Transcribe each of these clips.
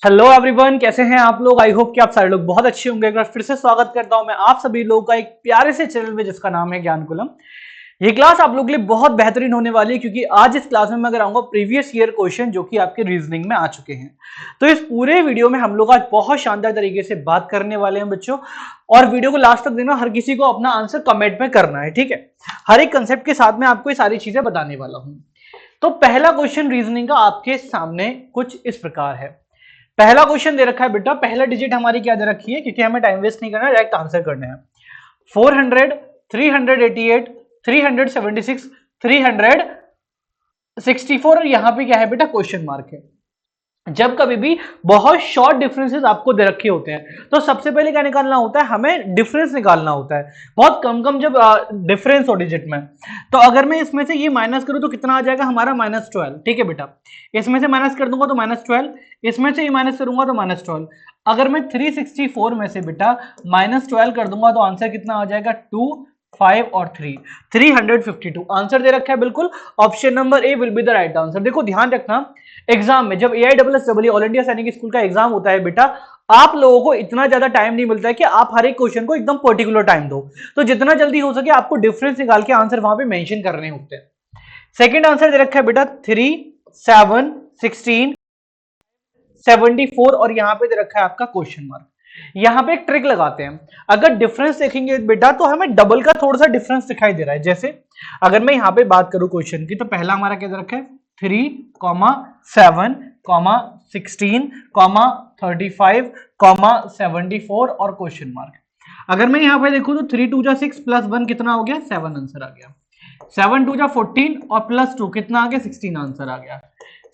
Hello everyone, कैसे हैं आप लोग। आई होप कि आप सारे लोग बहुत अच्छे होंगे। एक बार फिर से स्वागत करता हूं मैं आप सभी लोगों का एक प्यारे से चैनल में जिसका नाम है ज्ञानकुलम। ये क्लास आप लोगों के लिए बहुत बेहतरीन होने वाली है क्योंकि आज इस क्लास में मैं कराऊंगा प्रीवियस ईयर क्वेश्चन जो कि आपके रीजनिंग में आ चुके हैं। तो इस पूरे वीडियो में हम लोग आज बहुत शानदार तरीके से बात करने वाले हैं बच्चों, और वीडियो को लास्ट तक देना। हर किसी को अपना आंसर कमेंट में करना है, ठीक है। हर एक कंसेप्ट के साथ में आपको ये सारी चीजें बताने वाला हूं। तो पहला क्वेश्चन रीजनिंग का आपके सामने कुछ इस प्रकार है। पहला क्वेश्चन दे रखा है बेटा, पहला डिजिट हमारी क्या दे रखी है, क्योंकि हमें टाइम वेस्ट नहीं करना, डायरेक्ट आंसर करना है। 400, 388, 376, 364, और यहां पे क्या है बेटा, क्वेश्चन मार्क है। जब कभी भी बहुत शॉर्ट डिफरेंसेस आपको दे रखे होते हैं तो सबसे पहले क्या निकालना होता है, हमें डिफरेंस निकालना होता है। बहुत कम कम जब डिफरेंस हो डिजिट में, तो अगर मैं इसमें से ये माइनस करूं तो कितना आ जाएगा हमारा, -12। ठीक है बेटा, इसमें से माइनस कर दूंगा तो -12, इसमें से ये माइनस करूंगा तो -12। अगर मैं 364 में से बेटा -12 कर दूंगा तो आंसर कितना आ जाएगा, 2, 5 और 3, 352 आंसर दे रखा है। बिल्कुल option number A will be the right answer. देखो ध्यान रखना, एग्जाम में जब AISSEE ऑल इंडिया सैनिक स्कूल का एग्जाम होता है बेटा, आप लोगों को इतना ज्यादा टाइम नहीं मिलता है कि आप हर एक क्वेश्चन को एकदम पर्टिकुलर टाइम दो। तो जितना जल्दी हो सके आपको डिफरेंस निकाल के आंसर वहां पे मेंशन करने होते हैं। सेकंड आंसर दे रखा है बेटा 3, 7, 16, 74, और यहां पे दे रखा है आपका क्वेश्चन मार्क। यहां पे एक ट्रिक लगाते हैं। अगर डिफरेंस देखेंगे बेटा तो हमें डबल का थोड़ा सा डिफरेंस दिखाई दे रहा है। जैसे अगर मैं यहां पे बात करूं क्वेश्चन की, तो पहला हमारा क्या दे रखा है, 3, 7, 16, 35, 74 और क्वेश्चन मार्क। अगर मैं यहां पे देखूं तो 3 2 6 प्लस 1 कितना हो गया, 7 आंसर आ गया। 7 2 14 और प्लस 2 कितना आ गया, 16 आंसर आ गया।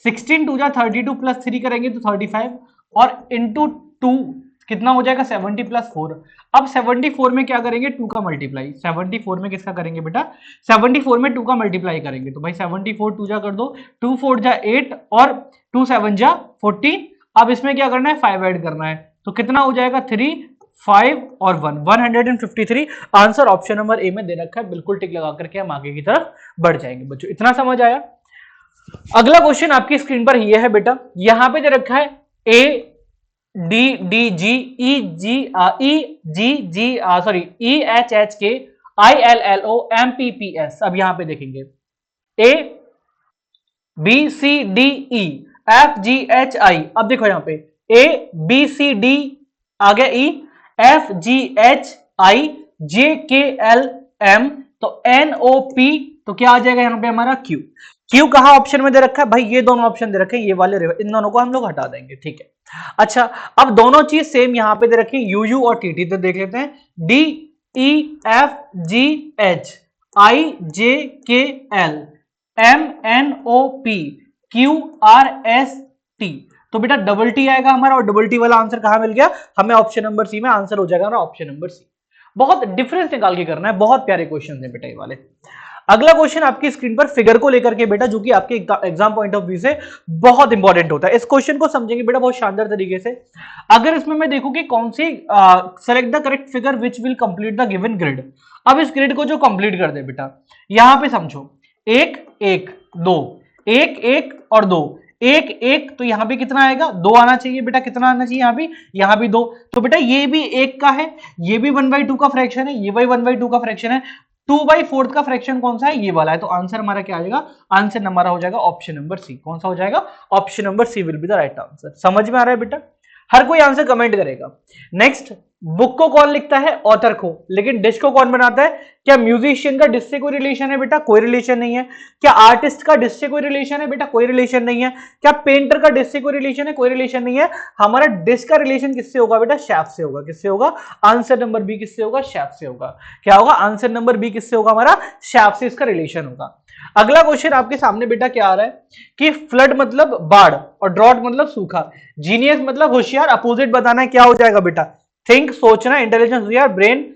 16 2 32 प्लस 3 करेंगे तो 35, और इंटू 2 कितना हो जाएगा, 70 प्लस 4। अब 74 में क्या करेंगे, 2 का मल्टीप्लाई। 74 में किसका करेंगे बेटा, 74 में 2 का मल्टीप्लाई करेंगे। तो भाई 74 2 जा कर दो, 2 4 जा 8 और 2 7 जा 14। अब इसमें क्या करना है, 5 ऐड करना है। तो कितना हो जाएगा, 3, 5 और 1, 153 आंसर ऑप्शन नंबर ए में दे रखा है। बिल्कुल टिक लगा करके हम आगे की तरफ बढ़ जाएंगे बच्चों। इतना समझ आया। अगला क्वेश्चन आपकी स्क्रीन पर ये है बेटा, यहां पे दे रखा है ADDGEHHK ILLO MPPS। अब यहां पे देखेंगे ABCDEFGHI। अब देखो यहां पे ABCD आ गया, EFGHIJKLM, तो NOP, तो क्या आ जाएगा यहां पे हमारा, Q। क्यू कहा ऑप्शन में दे रखा है भाई, ये दोनों ऑप्शन दे रखे हैं, ये वाले इन दोनों को हम लोग हटा देंगे, ठीक है। अच्छा, अब दोनों चीज सेम यहां पे दे रखी है, यूयू और टीटी। तो देख लेते हैं, DEFGHIJKL MNOP QRST। तो बेटा डबल टी आएगा हमारा, और डबल टी वाला आंसर कहां मिल गया हमें, ऑप्शन नंबर सी में आंसर हो जाएगा ना, ऑप्शन नंबर सी। बहुत डिफरेंस निकाल के करना है, बहुत प्यारे क्वेश्चन है बेटा ये वाले। अगला क्वेश्चन आपकी स्क्रीन पर फिगर को लेकर के बेटा, जो कि आपके एग्जाम पॉइंट ऑफ व्यू से बहुत इंपॉर्टेंट होता है। इस क्वेश्चन को समझेंगे बेटा बहुत शानदार तरीके से। अगर इसमें मैं देखूं कि कौन सी select the correct figure which will complete the given grid. अब इस ग्रिड को जो कंप्लीट कर दे बेटा, यहां पे समझो 1 1 2, 1 1 और 2, 1 1, तो यहां पे कितना आएगा, 2 आना चाहिए बेटा। कितना आना चाहिए यहां भी 2। तो बेटा ये भी 1 का है, ये भी 1/2 का फ्रैक्शन है, ये भी 1/2 का फ्रैक्शन है। 2/4 का फ्रैक्शन कौन सा है, ये वाला है। तो आंसर हमारा क्या आ जाएगा, आंसर हमारा हो जाएगा ऑप्शन नंबर सी। कौन सा हो जाएगा, option number C will be the right answer. समझ में आ रहा है बेटा, हर कोई आंसर कमेंट करेगा। नेक्स्ट, बुक को कौन लिखता है, ऑथर को, लेकिन डिश को कौन बनाता है। क्या म्यूजिशियन का डिश से कोई रिलेशन है बेटा, कोई रिलेशन नहीं है। क्या आर्टिस्ट का डिश से कोई रिलेशन है बेटा, कोई रिलेशन नहीं है। क्या पेंटर का डिश से कोई रिलेशन है, कोई रिलेशन नहीं है। हमारा डिश का रिलेशन किससे होगा बेटा, शेफ से होगा। किससे होगा, आंसर नंबर बी किससे होगा, शेफ से होगा। क्या होगा, आंसर नंबर बी किससे होगा हमारा, शेफ से इसका रिलेशन होगा। अगला क्वेश्चन आपके सामने बेटा क्या आ रहा है कि फ्लड मतलब बाढ़ और ड्रॉट मतलब सूखा, जीनियस मतलब होशियार, अपोजिट बताना है। क्या हो जाएगा बेटा, थिंक सोचना, इंटेलिजेंस या ब्रेन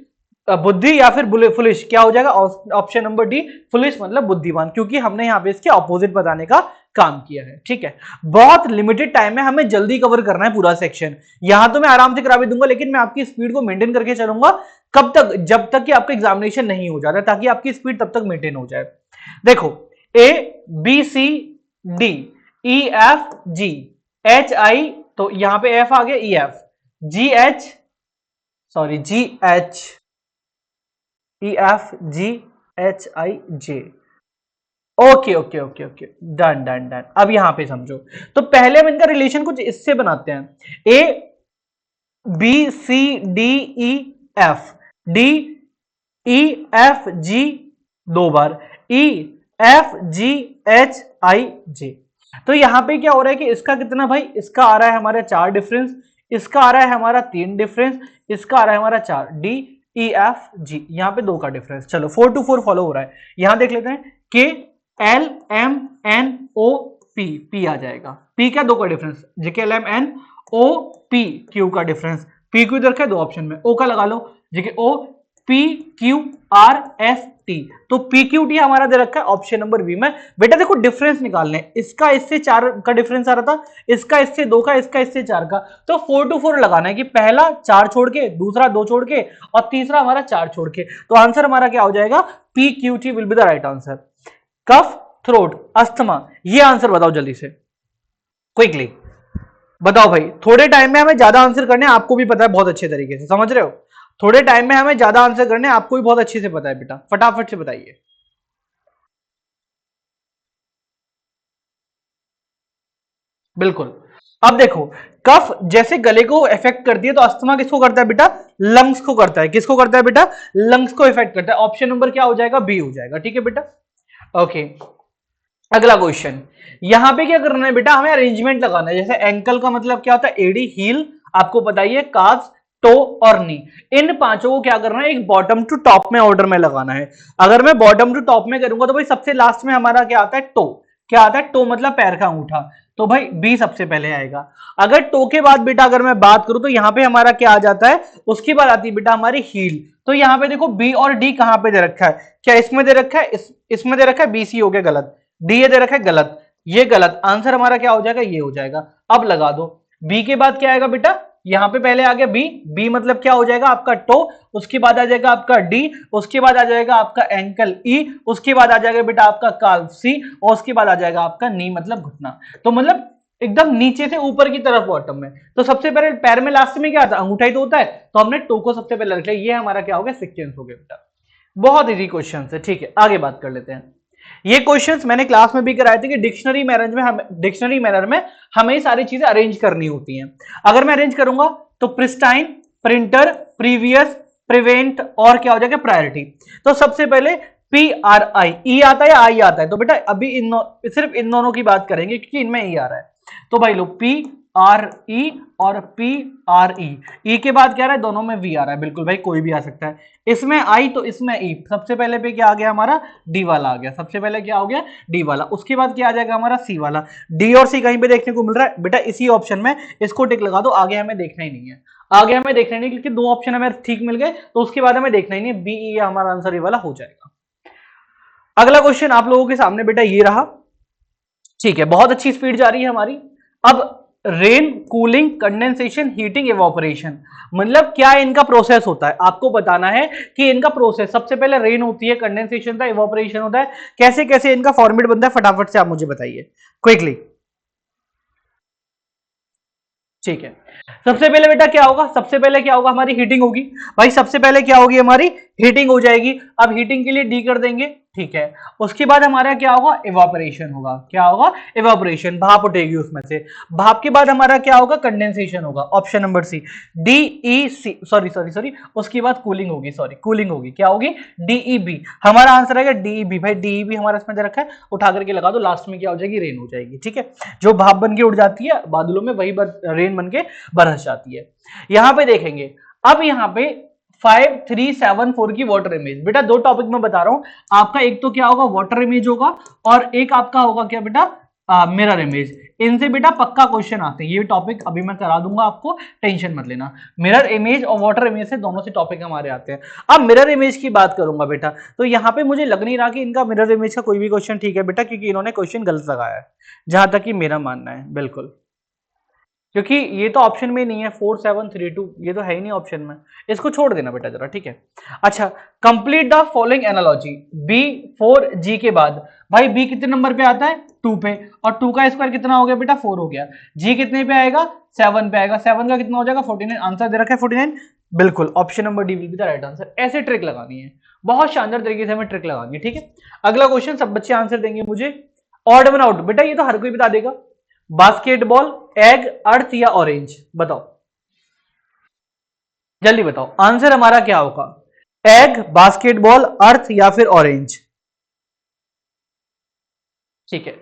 बुद्धि, या फिर फुलिश। क्या हो जाएगा, ऑप्शन नंबर डी, फुलिश मतलब बुद्धिमान, क्योंकि हमने यहां पे इसके ऑपोजिट बताने का काम किया है, ठीक है। बहुत लिमिटेड टाइम है, हमें जल्दी कवर करना है पूरा सेक्शन। यहां तो मैं आराम से करा भी दूंगा, लेकिन मैं आपकी स्पीड को मेंटेन करके चलूंगा। कब तक, जब तक कि आपका एग्जामिनेशन नहीं हो जाता, ताकि आपकी स्पीड तब तक मेंटेन हो जाए। देखो A B C D E F G H I, तो यहां पे एफ आ गया, ई F, ji H, sorry ji H, E F ji H I J. Okay okay okay okay, done done done. अब यहां पे समझो, तो पहले हम इनका रिलेशन कुछ इससे बनाते हैं, A B C D E F, D E F G, दो बार ई एफ जी एच आई जे। तो यहां पे क्या हो रहा है कि इसका कितना भाई, इसका आ रहा है हमारा 4 डिफरेंस, इसका आ रहा है हमारा 3 डिफरेंस, इसका आ रहा है हमारा 4, डी ई एफ जी, यहां पे 2 का डिफरेंस। चलो 4 to 4 फॉलो हो रहा है। यहां देख लेते हैं, K L M N O P, P आ जाएगा, पी क्या, 2 का difference, J K L M N O P, Q का डिफरेंस, पी क्यू इधर का 2 ऑप्शन में, ओ का लगा लो, J K O P Q R S T, तो पी क्यू टी हमारा दे रखा है ऑप्शन नंबर बी में। बेटा देखो डिफरेंस निकालने, इसका इससे 4 का डिफरेंस आ रहा था, इसका इससे 2 का, इसका इससे 4 का, तो 4 to 4 लगाना है कि पहला 4 छोड़ के, दूसरा 2 छोड़ के, और तीसरा हमारा 4 छोड़ के। तो आंसर हमारा क्या हो जाएगा, P Q T will be the right answer. Cough, throat, asthma, ये आंसर बताओ जल्दी से, क्विकली बताओ भाई। थोड़े टाइम में हमें ज्यादा आंसर करने, आपको भी पता है बहुत अच्छे तरीके से, समझ रहे हो, थोड़े टाइम में हमें ज्यादा आंसर करने, आपको भी बहुत अच्छे से पता है बेटा, फटाफट से बताइए। बिल्कुल। अब देखो, कफ जैसे गले को इफेक्ट करती है, तो अस्थमा किसको करता है बेटा, लंग्स को करता है। किसको करता है बेटा, लंग्स को इफेक्ट करता है। ऑप्शन नंबर क्या हो जाएगा, बी हो जाएगा। ठीक है बेटा, ओके। अगला क्वेश्चन, यहां पे क्या करना है बेटा, हमें अरेंजमेंट लगाना है। जैसे एंकल का मतलब क्या होता है, एडी, हील, आपको बताइए, काफ, टो और नी, इन पांचों को क्या करना है, एक बॉटम टू टॉप में ऑर्डर में लगाना है। अगर मैं बॉटम टू टॉप में करूंगा तो भाई सबसे लास्ट में हमारा क्या आता है, टो। क्या आता है, टो मतलब पैर का अंगूठा, तो भाई बी सबसे पहले आएगा। अगर टो के बाद बेटा अगर मैं बात करूं तो यहां पे हमारा क्या आ जाता है, उसके बाद आती है बेटा हमारी हील। तो यहां पे देखो बी और डी कहां पे दे रखा है, क्या इसमें दे रखा है, इसमें दे रखा है, बी सी हो गया गलत, डी ये दे रखा है गलत, ये गलत, आंसर हमारा क्या हो जाएगा, ये हो जाएगा। अब लगा दो, बी के बाद क्या आएगा बेटा, यहां पे पहले आ गया बी, बी मतलब क्या हो जाएगा आपका टो, उसके बाद आ जाएगा आपका डी, उसके बाद आ जाएगा आपका एंकल ई, उसके बाद आ जाएगा बेटा आपका काल्फ सी, और उसके बाद आ जाएगा आपका नी मतलब घुटना। तो मतलब एकदम नीचे से ऊपर की तरफ बॉटम में। तो सबसे पहले पैर में लास्ट में क्या आता है, अंगूठा ही तो होता है, तो हमने टो को सबसे पहले रख लिया। ये हमारा क्या हो गया, सीक्वेंस हो गया बेटा। बहुत इजी क्वेश्चन है। ठीक है, आगे बात कर लेते हैं। ये क्वेश्चंस मैंने क्लास में भी कराए थे कि डिक्शनरी मैनर में हमें सारी चीजें अरेंज करनी होती हैं। अगर मैं अरेंज करूंगा तो प्रिस्टाइन, प्रिंटर, प्रीवियस, प्रिवेंट और क्या हो जाएगा, प्रायोरिटी। तो सबसे पहले पी आर आई, ई आता है या आई आता है, तो बेटा अभी सिर्फ इन दोनों की बात करेंगे क्योंकि इनमें ई आ रहा है। तो भाई लो पी आर ई और पी आर ई, ई के बाद क्या आ रहा है, दोनों में वी आ रहा है, बिल्कुल भाई कोई भी आ सकता है। इसमें आई तो इसमें ई, सबसे पहले पे क्या आ गया हमारा, डी वाला आ गया, सबसे पहले क्या हो गया, डी वाला, उसके बाद क्या आ जाएगा हमारा सी वाला। डी और सी कहीं पे देखने को मिल रहा है बेटा, इसी ऑप्शन में, इसको टिक लगा दो, आगे हमें देखना ही नहीं है, आगे हमें देखना ही नहीं, क्योंकि 2 ऑप्शन हमें ठीक मिल गए, तो उसके बाद हमें देखना ही नहीं, बी ई हमारा आंसर ये वाला हो जाएगा। अगला क्वेश्चन आप लोगों के सामने बेटा ये रहा। ठीक है, बहुत अच्छी स्पीड जा रही है हमारी। अब rain, cooling, condensation, heating, evaporation, मतलब क्या इनका प्रोसेस होता है, आपको बताना है कि इनका प्रोसेस। सबसे पहले रेन होती है, कंडेंसेशन होता है, इवापोरेशन होता है, कैसे कैसे इनका फॉर्मेट बनता है, फटाफट से आप मुझे बताइए क्विकली। ठीक है, सबसे पहले बेटा क्या होगा, सबसे पहले क्या होगा, हमारी हीटिंग होगी। भाई सबसे पहले क्या होगी, हमारी हीटिंग हो जाएगी। अब हीटिंग के लिए डी कर देंगे, ठीक है। उसके बाद हमारा क्या होगा, इवापोरेशन होगा। क्या होगा, इवापोरेशन, भाप उठेगी उसमें से। भाप के बाद हमारा क्या होगा, कंडेंसेशन होगा, option number C, D E C, sorry sorry sorry, उसके बाद कूलिंग होगी, सॉरी कूलिंग होगी, क्या होगी, डीई बी, हमारा आंसर आएगा डीई बी। भाई डीई बी हमारा इसमें दे रखा है, उठा करके लगा दो, लास्ट में क्या हो जाएगी, रेन हो जाएगी। ठीक है, जो भाप बन के उड़ जाती है बादलों में, वही रेन बन के बरस जाती है। यहां पे देखेंगे, अब यहां पे 5374 की वाटर इमेज, बेटा 2 टॉपिक में बता रहा हूं आपका, एक तो क्या होगा, वाटर इमेज होगा, और एक आपका होगा क्या बेटा, मिरर इमेज। इनसे बेटा पक्का क्वेश्चन आते हैं, ये टॉपिक अभी मैं करा दूंगा आपको, टेंशन मत लेना। मिरर इमेज और वाटर इमेज से दोनों से टॉपिक हमारे आते हैं। अब मिरर इमेज की बात करूंगा बेटा, तो यहां पे मुझे लग नहीं रहा कि इनका मिरर इमेज का कोई भी क्वेश्चन ठीक है बेटा, क्योंकि इन्होंने क्वेश्चन गलत लगाया है, जहां तक कि मेरा मानना है, बिल्कुल। क्योंकि ये तो ऑप्शन में नहीं है 4732, ये तो है ही नहीं ऑप्शन में, इसको छोड़ देना बेटा जरा, ठीक है। अच्छा, complete the following analogy, B 4 G के बाद, भाई बी कितने नंबर पे आता है 2 पे, और 2 का स्क्वायर कितना हो गया बेटा 4 हो गया, जी कितने पे आएगा 7 पे आएगा, 7 का कितना हो जाएगा 49, आंसर दे रखा है 49, बिल्कुल option number D will be the right answer. ऐसे ट्रिक लगानी है, बहुत शानदार तरीके से हमें ट्रिक लगानी है, ठीक है। अगला क्वेश्चन सब बच्चे आंसर देंगे मुझे, ऑड वन आउट, बेटा ये तो हर कोई बता देगा, बास्केटबॉल, एग, अर्थ या ऑरेंज, बताओ जल्दी बताओ आंसर हमारा क्या होगा, एग, बास्केटबॉल, अर्थ या फिर ऑरेंज। ठीक है,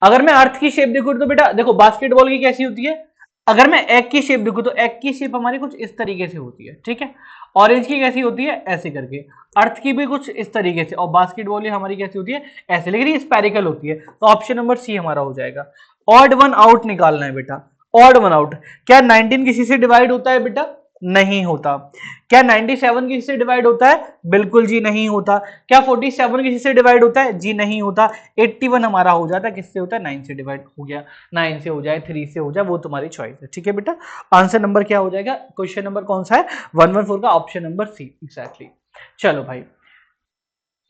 अगर मैं अर्थ की शेप देखूं तो बेटा देखो बास्केटबॉल की कैसी होती है, अगर मैं एग की शेप देखूं तो एग की शेप हमारी कुछ इस तरीके से होती है, ठीक है। ऑरेंज की कैसी होती है ऐसे करके, अर्थ की भी कुछ इस तरीके से, और बास्केटबॉल हमारी कैसी होती है ऐसे, लेकिन ये स्पेरिकल होती है, तो ऑप्शन नंबर सी हमारा हो जाएगा। ऑड वन आउट निकालना है बेटा, ऑड वन आउट, क्या 19 किसी से डिवाइड होता है बेटा, नहीं होता। क्या 97 किसी से डिवाइड होता है, बिल्कुल जी नहीं होता। क्या 47 किसी से डिवाइड होता है, जी नहीं होता। 81 हमारा हो जाता है, किससे होता है 9 से डिवाइड हो गया, 9 से हो जाए 3 से हो जाए, वो तुम्हारी चॉइस है, ठीक है बेटा। आंसर नंबर क्या हो जाएगा, क्वेश्चन नंबर कौन सा है 114 का, ऑप्शन नंबर सी एग्जैक्टली। चलो भाई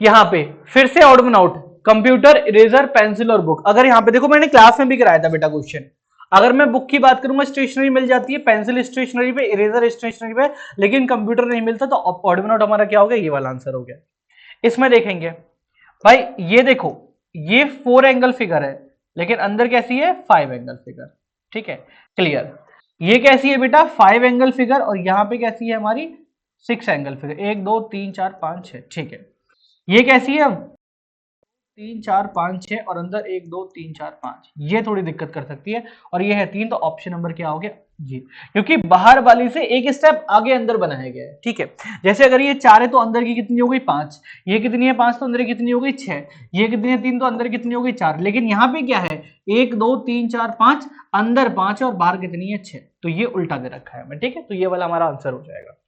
यहाँ पे फिर से odd one out, computer, eraser, pencil और बुक। अगर यहाँ पे देखो मैंने क्लास में भी कराया था बेटा क्वेश्चन, अगर मैं बुक की बात करूंगा स्टेशनरी मिल जाती है, पेंसिल स्टेशनरी पे, इरेजर स्टेशनरी पे, लेकिन कंप्यूटर नहीं मिलता, तो ऑड वन आउट हमारा क्या हो गया, ये वाला आंसर हो गया। इसमें देखेंगे भाई, ये देखो ये 4 एंगल फिगर है, लेकिन अंदर कैसी है 5 एंगल फिगर, ठीक है क्लियर। ये कैसी है बेटा 5 एंगल फिगर, और यहां पे कैसी है हमारी 6 एंगल फिगर, 1 2 3 4 5 6, ठीक है। ये कैसी है 3 4 5 6, और अंदर 1 2 3 4 5, ये थोड़ी दिक्कत कर सकती है, और ये है 3, तो ऑप्शन नंबर क्या हो गया जी, क्योंकि बाहर वाली से एक स्टेप आगे अंदर बनाया गया है, ठीक है। जैसे अगर ये 4 है तो अंदर की कितनी हो गई 5, ये कितनी है 5 तो अंदर की कितनी हो गई 6, ये कितनी है 3 तो अंदर कितनी हो गई 4, लेकिन यहाँ पे क्या है 1 2 3 4 5, अंदर 5 है और बाहर कितनी है 6, तो ये उल्टा दे रखा है हमें, ठीक है, तो ये वाला हमारा आंसर हो जाएगा।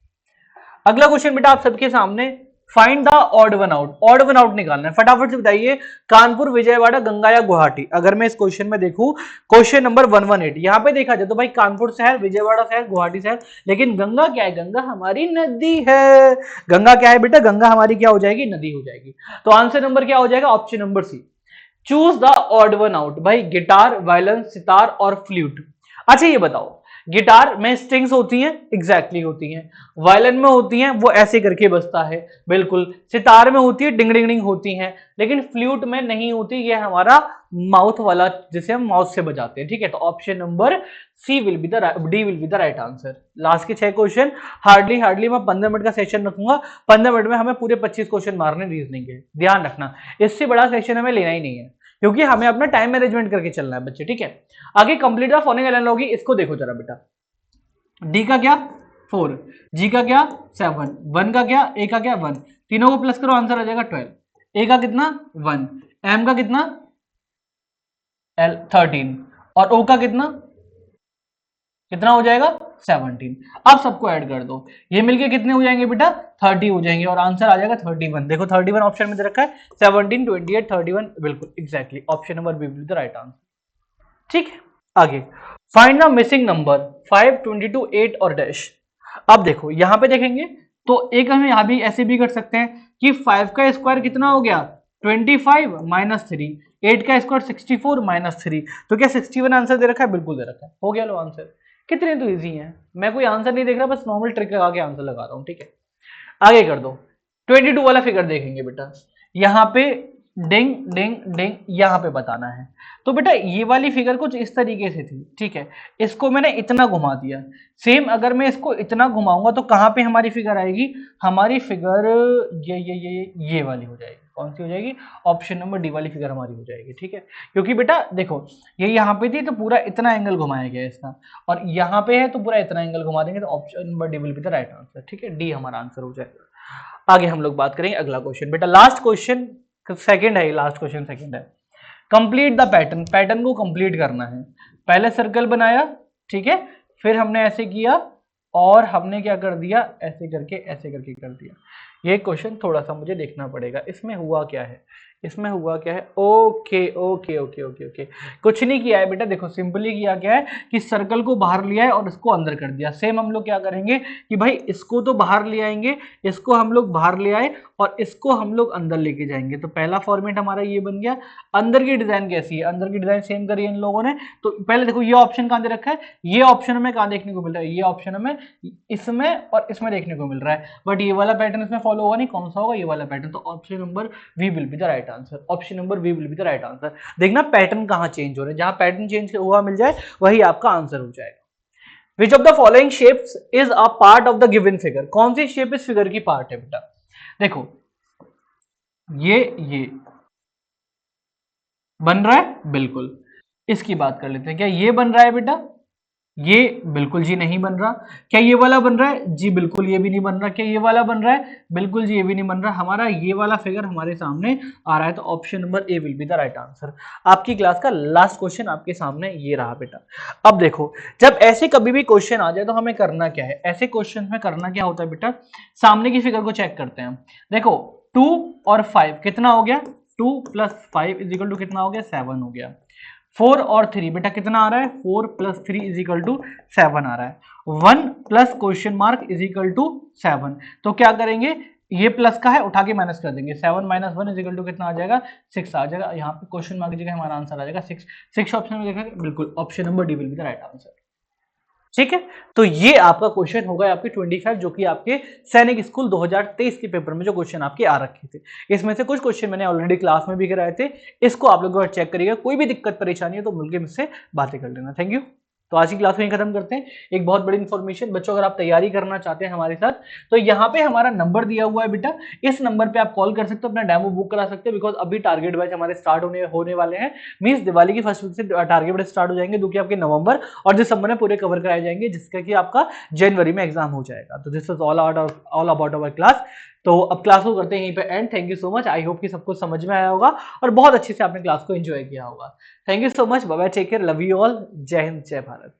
अगला क्वेश्चन बेटा आप सबके सामने, find the odd one out, odd one out निकालना है, फटाफट से बताइए, कानपुर, विजयवाड़ा, गंगा या गुवाहाटी। अगर मैं इस क्वेश्चन में देखूं, क्वेश्चन नंबर 118, यहां पे देखा जाए तो भाई कानपुर शहर, विजयवाड़ा शहर, गुवाहाटी शहर, लेकिन गंगा क्या है, गंगा हमारी नदी है, गंगा क्या है बेटा, गंगा हमारी क्या हो जाएगी, नदी हो जाएगी, तो आंसर नंबर क्या हो जाएगा, option number C. Choose the odd one out, भाई गिटार, वायलिन, सितार और फ्लूट। अच्छा ये बताओ, गिटार में स्ट्रिंग्स होती हैं, एग्जैक्टली होती हैं, वायलिन में होती हैं वो ऐसे करके बजता है, बिल्कुल, सितार में होती है डिंग डिंग डिंग होती हैं, लेकिन फ्लूट में नहीं होती, ये हमारा माउथ वाला जिसे हम माउथ से बजाते हैं, ठीक है, तो option number C will be the D will be the right answer. Last के 6 क्वेश्चन, हार्डली मैं 15 मिनट का सेशन रखूंगा, 15 मिनट में हमें पूरे 25 क्वेश्चन मारने रीजनिंग के, ध्यान रखना, इससे बड़ा सेशन हमें लेना ही नहीं है, क्योंकि हमें अपना टाइम मैनेजमेंट करके चलना है बच्चे, ठीक है। आगे कंप्लीट द फॉलोइंग एनालॉजी, इसको देखो जरा बेटा, डी का क्या 4, जी का क्या 7, 1 का क्या, ए का क्या 1, तीनों को प्लस करो आंसर आ जाएगा 12, ए का कितना 1, एम का कितना एल 13, और ओ का कितना कितना हो जाएगा 17। अब सबको ऐड कर दो, ये मिलके कितने हो जाएंगे बेटा 30 हो जाएंगे, और आंसर आ जाएगा 31। देखो 31 ऑप्शन में दे रखा है, 17 28 31, बिल्कुल exactly option number B will the right answer, ठीक है। आगे फाइंड द मिसिंग नंबर 5 22 8 और डैश। अब देखो यहां पे देखेंगे तो एक हम यहां भी ऐसे भी कर सकते हैं कि 5 का स्क्वायर कितना हो गया 25 माइनस 3, 8 का स्क्वायर 64 माइनस 3, तो क्या 61 आंसर दे रखा है, बिल्कुल दे रखा है, हो गया लो आंसर। कितने तो इजी है, मैं कोई आंसर नहीं देख रहा, बस नॉर्मल ट्रिक लगा के आंसर लगा रहा हूं, ठीक है। आगे कर दो, 22 वाला फिगर देखेंगे बेटा, यहाँ पे डिंग डिंग डिंग यहाँ पे बताना है, तो बेटा ये वाली फिगर कुछ इस तरीके से थी, ठीक है, इसको मैंने इतना घुमा दिया, सेम अगर मैं इसको इतना घुमाऊंगा तो कहाँ पे हमारी फिगर आएगी, हमारी फिगर ये वाली हो जाएगी, कौन सी हो जाएगी, ऑप्शन नंबर डी वाली फिगर हमारी हो जाएगी, ठीक है। क्योंकि बेटा देखो ये यहाँ पे थी तो पूरा इतना एंगल घुमाया गया इसका, और यहाँ पे है तो पूरा इतना एंगल घुमा देंगे, तो option number D will be the right answer, ठीक है, डी हमारा आंसर हो जाएगा। आगे हम लोग बात करेंगे अगला क्वेश्चन, बेटा लास्ट क्वेश्चन सेकंड है, लास्ट क्वेश्चन सेकंड है, कंप्लीट द पैटर्न, पैटर्न को कंप्लीट करना है, पहले सर्कल बनाया, ठीक है, फिर हमने ऐसे किया और हमने क्या कर दिया ऐसे करके कर दिया। ये क्वेश्चन थोड़ा सा मुझे देखना पड़ेगा इसमें हुआ क्या है, इसमें हुआ क्या है, okay okay okay okay okay, कुछ नहीं किया है बेटा, देखो सिंपली किया क्या है कि सर्कल को बाहर लिया है और इसको अंदर कर दिया। सेम हम लोग क्या करेंगे कि भाई इसको तो बाहर ले आएंगे, इसको हम लोग बाहर ले आए और इसको हम लोग अंदर लेके जाएंगे। तो पहला फॉर्मेट हमारा ये बन गया। अंदर की डिजाइन कैसी है, अंदर की डिजाइन सेम करी है इन लोगों ने। तो पहले देखो ये ऑप्शन कहां दे रखा है, ये ऑप्शन हमें कहां देखने को मिल रहा है, ये ऑप्शन हमें इसमें और इसमें देखने को मिल रहा है, बट ये वाला पैटर्न इसमें फॉलो होगा नहीं। कौन सा होगा, ये वाला पैटर्न। तो option number V will be the right answer, option number V will be the right answer. देखना पैटर्न कहां चेंज हो रहे हैं, जहां पैटर्न चेंज हुआ मिल जाए वही आपका आंसर हो जाएगा। Which of the following shapes is a part of the given figure, कौन सी शेप इस फिगर की पार्ट है बेटा। देखो ये बन रहा है, बिल्कुल। इसकी बात कर लेते हैं, क्या ये बन रहा है बेटा, ये बिल्कुल जी नहीं बन रहा। क्या ये वाला बन रहा है, जी बिल्कुल ये भी नहीं बन रहा। क्या ये वाला बन रहा है, बिल्कुल जी ये भी नहीं बन रहा। हमारा ये वाला फिगर हमारे सामने आ रहा है, तो option number A will be the right answer. आपकी क्लास का लास्ट क्वेश्चन आपके सामने ये रहा बेटा। अब देखो, जब ऐसे कभी भी क्वेश्चन आ जाए तो हमें करना क्या है, ऐसे क्वेश्चन में करना क्या होता है बेटा, सामने की फिगर को चेक करते हैं। देखो 2 और 5 कितना हो गया, 2 + 5 इजिकल टू कितना हो गया, 7 हो गया। 4 और 3 बेटा कितना आ रहा है, 4 + 3 इजिकल टू 7 आ रहा है। 1 + क्वेश्चन मार्क इजिकल टू 7। तो क्या करेंगे, ये प्लस का है उठा के माइनस कर देंगे। 7 - 1 इजिकल टू कितना आ जाएगा, 6 आ जाएगा। यहाँ पे क्वेश्चन मार्क की जगह हमारा आंसर आ जाएगा 6। 6 ऑप्शन में देखेंगे, बिल्कुल option number D will be the right answer. ठीक है, तो ये आपका क्वेश्चन होगा आपके 25, जो कि आपके सैनिक स्कूल 2023 के पेपर में जो क्वेश्चन आपके आ रखे थे। इसमें से कुछ क्वेश्चन मैंने ऑलरेडी क्लास में भी कराए थे, इसको आप लोग चेक करिएगा। कोई भी दिक्कत परेशानी है तो मिलकर मुझसे बातें कर लेना। Thank you. तो आज की क्लास में खत्म करते हैं। एक बहुत बड़ी इंफॉर्मेशन बच्चों, अगर आप तैयारी करना चाहते हैं हमारे साथ, तो यहाँ पे हमारा नंबर दिया हुआ है बेटा, इस नंबर पे आप कॉल कर सकते हो, अपना डेमो बुक करा सकते हो। बिकॉज अभी टारगेट बैच हमारे स्टार्ट होने वाले हैं। मींस दिवाली की फर्स्ट वीक से टारगेट बैच स्टार्ट हो जाएंगे, जो कि आपके नवंबर और दिसंबर में पूरे कवर कराए जाएंगे, जिसका कि आपका जनवरी में एग्जाम हो जाएगा। तो this is all about our class. तो अब क्लास को करते हैं यहीं पे and. Thank you so much. I hope कि सबको समझ में आया होगा और बहुत अच्छे से आपने क्लास को एंजॉय किया होगा। Thank you so much. Bye bye, take care, love you all. जय हिंद, जय भारत।